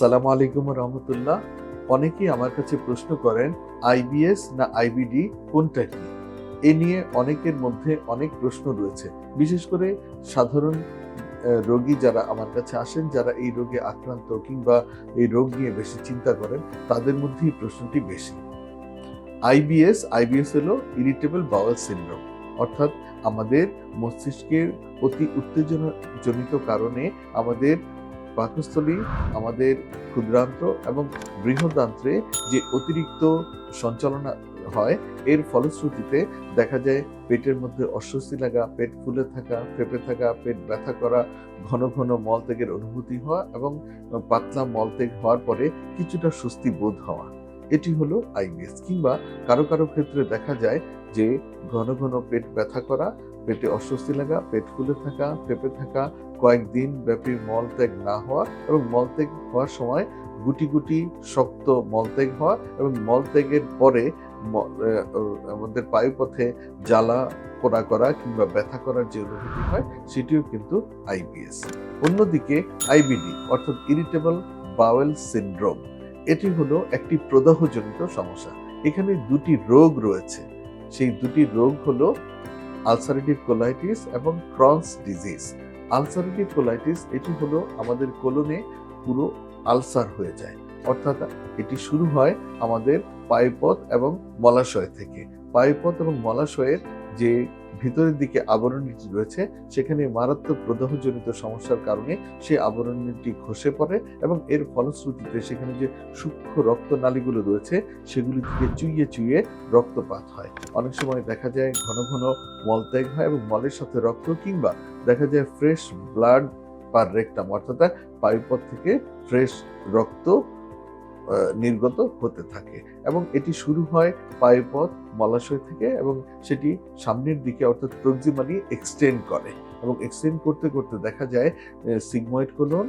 আসসালামু আলাইকুম রহমতুল্লাহ। অনেকেই আমার কাছে প্রশ্ন করেন আইবিএস না আইবিডি কোনটা কি? এ নিয়ে অনেকের মধ্যে অনেক প্রশ্ন রয়েছে। বিশেষ করে সাধারণ রোগী যারা আমার কাছে আসেন, যারা এই রোগে আক্রান্ত কিংবা এই রোগ নিয়ে বেশি চিন্তা করেন, তাদের মধ্যে এই প্রশ্নটি বেশি। আইবিএস হলো ইরিটেবল বাউল সিনড্রোম, অর্থাৎ আমাদের মস্তিষ্কের অতি উত্তেজনাজনিত কারণে আমাদের পাকস্থলী, আমাদের ক্ষুদ্রান্ত্র এবং বৃহদান্ত্রে যে অতিরিক্ত সঞ্চালনা হয়, এর ফলশ্রুতিতে দেখা যায় পেটের মধ্যে অস্বস্তি লাগা, পেট ফুলে থাকা, ফেঁপে থাকা, পেট ব্যথা করা, ঘন ঘন মলত্যাগের অনুভূতি হওয়া এবং পাতলা মলত্যাগ হওয়ার পরে কিছুটা স্বস্তি বোধ হওয়া। এটি হলো আইবিএস। কিংবা কারো কারো ক্ষেত্রে দেখা যায় যে ঘন ঘন পেট ব্যথা করা, পেটে অস্বস্তি লাগা, পেট ফুলে থাকা, ফেঁপে থাকা, কয়েকদিন ব্যাপী মলত্যাগ না হওয়া এবং মলত্যাগ হওয়ার সময় গুটি গুটি শক্ত মলত্যাগ হওয়া এবং মলত্যাগের পরে আমাদের বায়ুপথে জ্বালা পোড়া করা কিংবা ব্যথা করার যে অনুভূতি হয়, সেটিও কিন্তু আইবিএস। অন্যদিকে আইবিডি অর্থাৎ ইরিটেবল বাওয়েল সিনড্রোম, এটি হলো একটি প্রদাহজনিত সমস্যা। এখানে দুটি রোগ রয়েছে। সেই দুটি রোগ হলো আলসারেটিভ কোলাইটিস এবং ক্রনস ডিজিজ। আলসারেটিভ কোলাইটিস এটি হলো আমাদের কোলনে পুরো আলসার হয়ে যায়, অর্থাৎ এটি শুরু হয় আমাদের পায়ুপথ এবং মলাশয় থেকে। পায়ুপথ এবং মলাশয়ের যে ভিতরের দিকে আবরণীটি রয়েছে, সেখানে মারাত্মক প্রদাহজনিত সমস্যার কারণে সেই আবরণীটি খসে পড়ে এবং এর ফলশ্রুতিতে সেখানে যে সূক্ষ্ম রক্তনালীগুলো রয়েছে, সেগুলি থেকে চুইয়ে চুইয়ে রক্তপাত হয়। অনেক সময় দেখা যায় ঘন ঘন মলত্যাগ হয় এবং মলের সাথে রক্ত, কিংবা দেখা যায় ফ্রেশ ব্লাড পার রেক্টাম, অর্থাৎ পায়ুপথ থেকে ফ্রেশ রক্ত নির্গত হতে থাকে। এবং এটি শুরু হয় পায়ুপথ মলাশয় থেকে এবং সেটি সামনের দিকে অর্থাৎ প্রক্সিমালি এক্সটেন্ড করে এবং এক্সটেন্ড করতে করতে দেখা যায় sigmoid colon,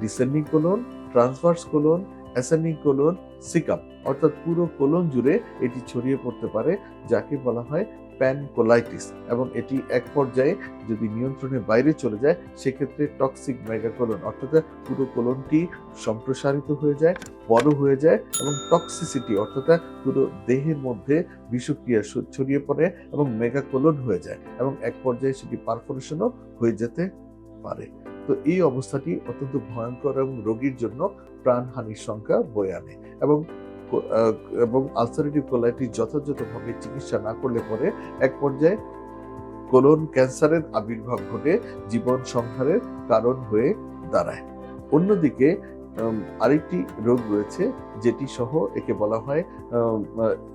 descending colon, transverse colon, ascending colon, caecum, অর্থাৎ পুরো কোলন জুড়ে এটি ছড়িয়ে পড়তে পারে, যাকে বলা হয় প্যানকোলাইটিস। এবং এটি এক পর্যায়ে যদি নিয়ন্ত্রণের বাইরে চলে যায়, সেক্ষেত্রে টক্সিক মেগাকোলন, অর্থাৎ পুরো কোলনটি সম্প্রসারিত হয়ে যায়, বড় হয়ে যায় এবং টক্সিসিটি অর্থাৎ পুরো দেহের মধ্যে বিষক্রিয়া ছড়িয়ে পড়ে এবং মেগাকোলন হয়ে যায় এবং এক পর্যায়ে সেটি পারফোরেশনও হয়ে যেতে পারে। তো এই অবস্থাটি অত্যন্ত ভয়ঙ্কর এবং রোগীর জন্য প্রাণহানির সংখ্যা বয়ে আনে। এবং আলসারেটিভ কোলাইটিস যথাযথভাবে চিকিৎসা না করলে পরে এক পর্যায়ে কোলন ক্যান্সারের আবির্ভাব ঘটে জীবন সংহারের কারণ হয়ে দাঁড়ায়। অন্যদিকে আরেকটি রোগ রয়েছে যেটি সহ একে বলা হয়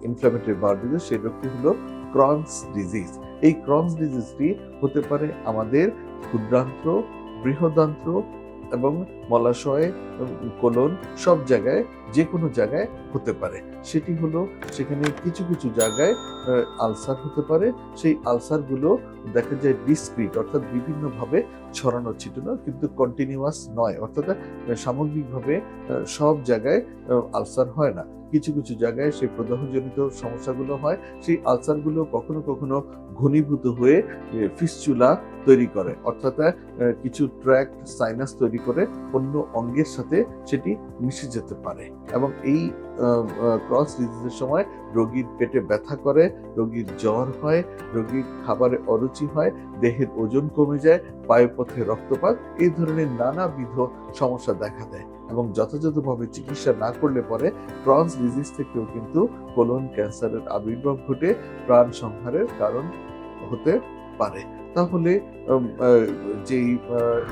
ইনফ্ল্যামেটরি বাউল ডিজিজ। সেই রোগটি হলো ক্রনস ডিজিজ। এই ক্রনস ডিজিজটি হতে পারে আমাদের ক্ষুদ্রান্ত্র, বৃহদান্ত্র এবং মলাশয়, কোলন, সব জায়গায়, যে কোনো জায়গায় হতে পারে। সেটি হলো সেখানে কিছু কিছু জায়গায় আলসার হতে পারে। সেই আলসারগুলো দেখা যায় ডিসক্রিট, অর্থাৎ বিভিন্নভাবে ছড়ানো ছিটানো, কিন্তু কন্টিনিউয়াস নয়, অর্থাৎ সামগ্রিকভাবে সব জায়গায় আলসার হয় না। কিছু কিছু জায়গায় সেই প্রদাহজনিত সমস্যাগুলো হয়। সেই আলসারগুলো কখনো কখনো ঘনীভূত হয়ে ফিস্চুলা তৈরি করে, অর্থাৎ কিছু ট্র্যাক্ট সাইনাস তৈরি করে অন্য অঙ্গের সাথে সেটি মিশে যেতে পারে। এবং এই ক্রস ডিজিজের সময় রোগীর পেটে ব্যথা করে, রোগীর জ্বর হয়, রোগীর খাবারে অরুচি হয়, দেহের ওজন কমে যায়, পায়ুপথে রক্তপাত, এই ধরনের নানাবিধ সমস্যা দেখা দেয়। এবং যথাযথভাবে চিকিৎসা না করলে পরে ক্রনস ডিজিজ থেকেও কিন্তু কোলন ক্যান্সারের আবির্ভাব ঘটে প্রাণ সংহারের কারণ হতে পারে। তাহলে যেই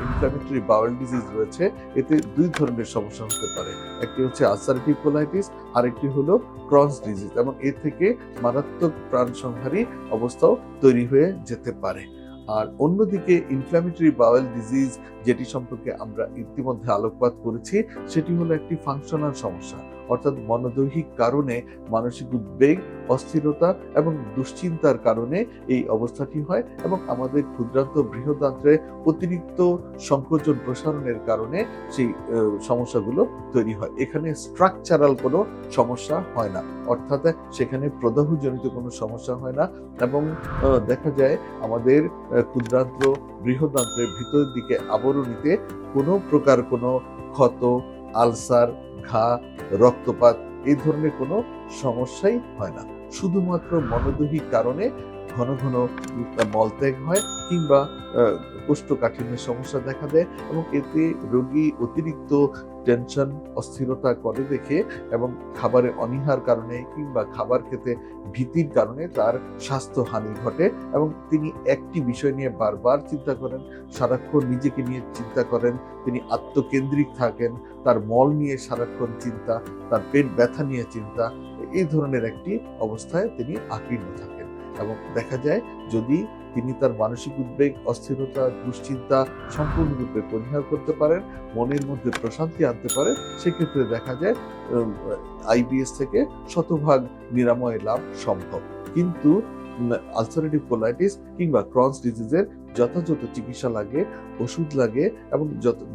ইনফ্ল্যামেটরি বাউল ডিজিজ রয়েছে, এতে দুই ধরনের সমস্যা হতে পারে। একটি হচ্ছে আলসারেটিভ কোলাইটিস, আরেকটি হলো ক্রনস ডিজিজ, এবং এর থেকে মারাত্মক প্রাণ সংহারী অবস্থাও তৈরি হয়ে যেতে পারে। আর অন্যদিকে ইনফ্ল্যামেটরি বাউল ডিজিজ, যেটি সম্পর্কে আমরা ইতিমধ্যে আলোকপাত করেছি, সেটি হলো একটি ফাংশনাল সমস্যা, অর্থাৎ মনোদৈহিক কারণে মানসিক উদ্বেগ, অস্থিরতা এবং দুশ্চিন্তার কারণে এই অবস্থাটি হয় এবং আমাদের ক্ষুদ্রান্ত বৃহদান্ত্রে অতিরিক্ত সংকোচন প্রসারণের কারণে সেই সমস্যাগুলো তৈরি হয়। এখানে স্ট্রাকচারাল কোনো সমস্যা হয় না, অর্থাৎ সেখানে প্রদাহজনিত কোনো সমস্যা হয় না এবং দেখা যায় আমাদের ক্ষুদ্রান্ত বৃহদান্ত্রের ভিতরের দিকে আবরণীতে কোনো প্রকার কোনো ক্ষত, আলসার, ঘা, রক্তপাত এই ধরনের কোনো সমস্যাই হয় না। শুধুমাত্র মনোদৈহিক কারণে ঘন ঘন মলত্যাগ হয় কিংবা কোষ্ঠকাঠিন্যের সমস্যা দেখা দেয় এবং এতে রোগী অতিরিক্ত টেনশন, অস্থিরতা করে দেখে এবং খাবারে অনীহার কারণে কিংবা খাবার খেতে ভীতির কারণে তার স্বাস্থ্যহানি ঘটে এবং তিনি একটি বিষয় নিয়ে বারবার চিন্তা করেন, সারাক্ষণ নিজেকে নিয়ে চিন্তা করেন, তিনি আত্মকেন্দ্রিক থাকেন, তার মল নিয়ে সারাক্ষণ চিন্তা, তার পেট ব্যথা নিয়ে চিন্তা, এই ধরনের একটি অবস্থায় তিনি আকীর্ণ থাকেন। এবং দেখা যায় যদি তিনি তার মানসিক উদ্বেগ, অস্থিরতা, দুশ্চিন্তা সম্পূর্ণরূপে পরিহার করতে পারেন, মনের মধ্যে প্রশান্তি আনতে পারেন, সেক্ষেত্রে দেখা যায় আইবিএস থেকে শতভাগ নিরাময় লাভ সম্ভব। কিন্তু আলসারেটিভ কোলাইটিস কিংবা ক্রনস ডিজিজের যথাযথ চিকিৎসা লাগে, ওষুধ লাগে এবং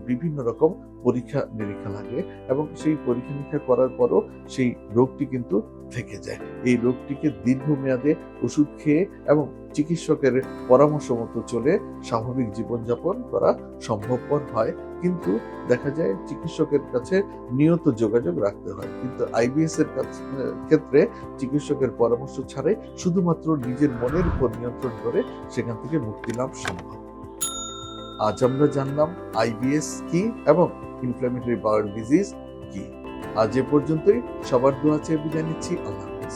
বিভিন্ন রকম পরীক্ষা নিরীক্ষা লাগে এবং সেই পরীক্ষা নিরীক্ষা করার পরও সেই রোগটি কিন্তু থেকে যায়। এই রোগটিকে দীর্ঘমেয়াদে ওষুধ খেয়ে এবং চিকিৎসকের পরামর্শ মতো চলে স্বাভাবিক জীবনযাপন করা সম্ভবপর হয়, কিন্তু দেখা যায় চিকিৎসকের কাছে নিয়ত যোগাযোগ রাখতে হয়। কিন্তু আইবিএস এর ক্ষেত্রে চিকিৎসকের পরামর্শ ছাড়াই শুধুমাত্র নিজের মনের উপর নিয়ন্ত্রণ করে সেখান থেকে মুক্তি লাভ সম্ভব। আজ আমরা জানলাম আইবিএস কি এবং ইনফ্ল্যামেটরি বাউল ডিজিজ কি। আজ এ পর্যন্তই। সবার দোয়া চেয়ে বিদায় নিচ্ছি। আল্লাহ হাফেজ।